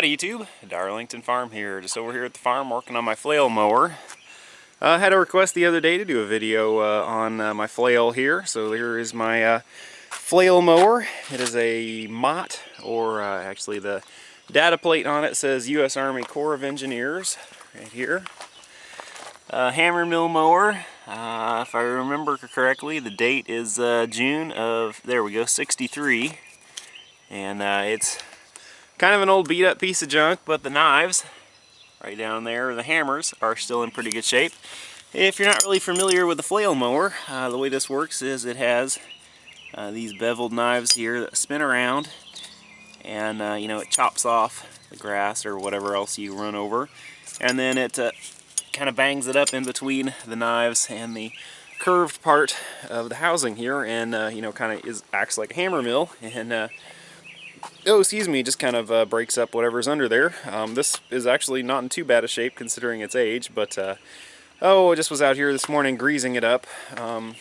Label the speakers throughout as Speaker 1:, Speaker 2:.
Speaker 1: Howdy YouTube, Darlington Farm here, just over here at the farm working on my flail mower. I had a request the other day to do a video on my flail here, so here is my flail mower. It is a Mott, or actually the data plate on it says U.S. Army Corps of Engineers, right here. Hammer mill mower, if I remember correctly, the date is June of, there we go, 63, and it's kind of an old beat up piece of junk, but the knives right down there, the hammers, are still in pretty good shape. If you're not really familiar with the flail mower, the way this works is it has these beveled knives here that spin around, and you know, it chops off the grass or whatever else you run over, and then it kind of bangs it up in between the knives and the curved part of the housing here, and you know, kind of acts like a hammer mill, and just kind of breaks up whatever's under there. This is actually not in too bad a shape considering its age, but I just was out here this morning greasing it up, and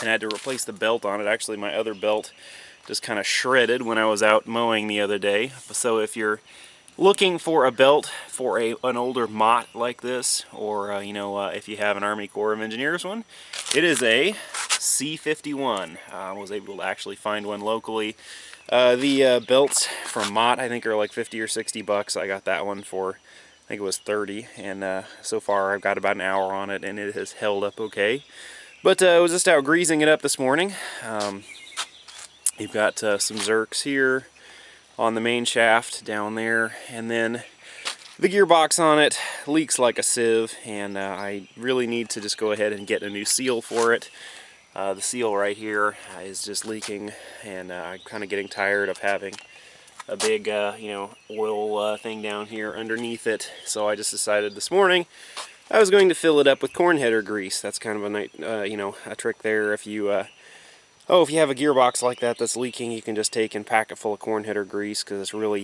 Speaker 1: I had to replace the belt on it. Actually, my other belt just kind of shredded when I was out mowing the other day. So if you're looking for a belt for an older Mott like this, or if you have an Army Corps of Engineers one, it is a C51. I was able to actually find one locally. The belts from Mott, I think, are like 50 or 60 bucks. I got that one for, I think it was 30, and so far I've got about an hour on it, and it has held up okay. But I was just out greasing it up this morning. You've got some zerks here on the main shaft down there, and then the gearbox on it leaks like a sieve, and I really need to just go ahead and get a new seal for it. The seal right here is just leaking, and I'm kind of getting tired of having a big oil thing down here underneath it. So I just decided this morning I was going to fill it up with corn header grease. That's kind of a nice, a trick there. If you have a gearbox like that that's leaking, you can just take and pack it full of corn header grease, because it's really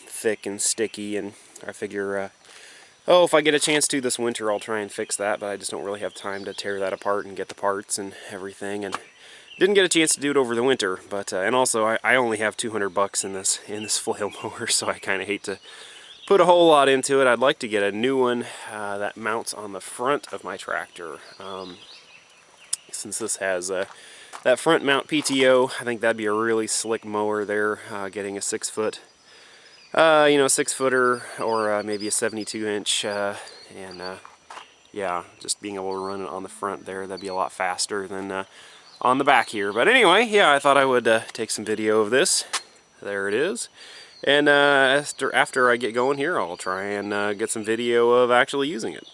Speaker 1: thick and sticky. And I figure if I get a chance to this winter, I'll try and fix that, but I just don't really have time to tear that apart and get the parts and everything, and didn't get a chance to do it over the winter. But and also I only have 200 bucks in this flail mower, so I kind of hate to put a whole lot into it. I'd like to get a new one that mounts on the front of my tractor. Since this has that front mount PTO, I think that'd be a really slick mower there, getting a 6-foot 6-footer, or maybe a 72-inch, yeah, just being able to run it on the front there, that'd be a lot faster than on the back here. But anyway, yeah, I thought I would take some video of this. There it is. And after I get going here, I'll try and get some video of actually using it.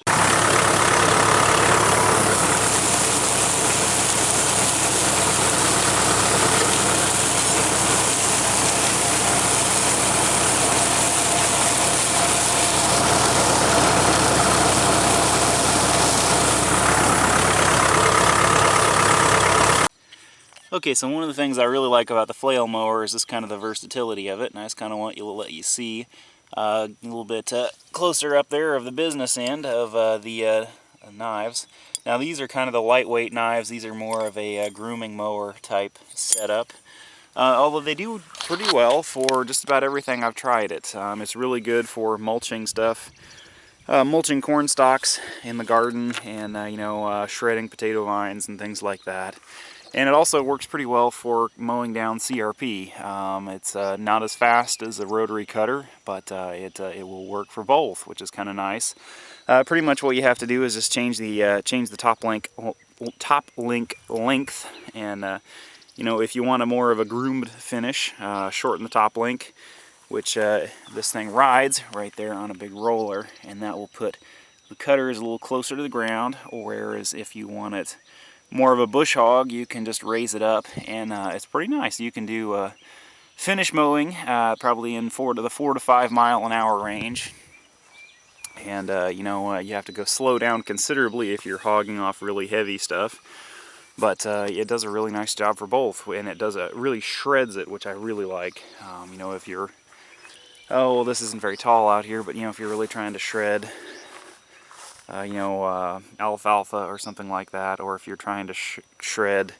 Speaker 1: Okay, so one of the things I really like about the flail mower is just kind of the versatility of it, and I just kind of want to let you see a little bit closer up there of the business end of the knives. Now these are kind of the lightweight knives. These are more of a grooming mower type setup, although they do pretty well for just about everything I've tried it. It's really good for mulching stuff, mulching corn stalks in the garden, and shredding potato vines and things like that. And it also works pretty well for mowing down CRP. It's not as fast as a rotary cutter, but it will work for both, which is kind of nice. Pretty much what you have to do is just change the top link length, and if you want a more of a groomed finish, shorten the top link, which this thing rides right there on a big roller, and that will put the cutters a little closer to the ground. Whereas if you want it more of a bush hog, you can just raise it up, and it's pretty nice. You can do finish mowing probably in the 4 to 5 mile an hour range, and you have to go slow down considerably if you're hogging off really heavy stuff, but it does a really nice job for both, and it really shreds it, which I really like. If you're, this isn't very tall out here, but if you're really trying to shred alfalfa or something like that, or if you're trying to shred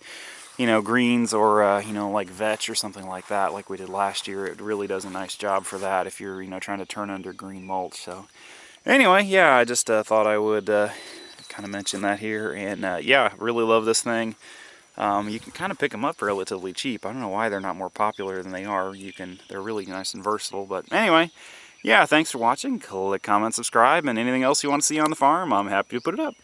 Speaker 1: you know, greens or, you know, like vetch or something like that, like we did last year. It really does a nice job for that if you're, you know, trying to turn under green mulch. So anyway, yeah, I just thought I would kind of mention that here. And yeah, really love this thing. You can kind of pick them up relatively cheap. I don't know why they're not more popular than they are. They're really nice and versatile. But anyway, yeah, thanks for watching. Click, comment, subscribe, and anything else you want to see on the farm, I'm happy to put it up.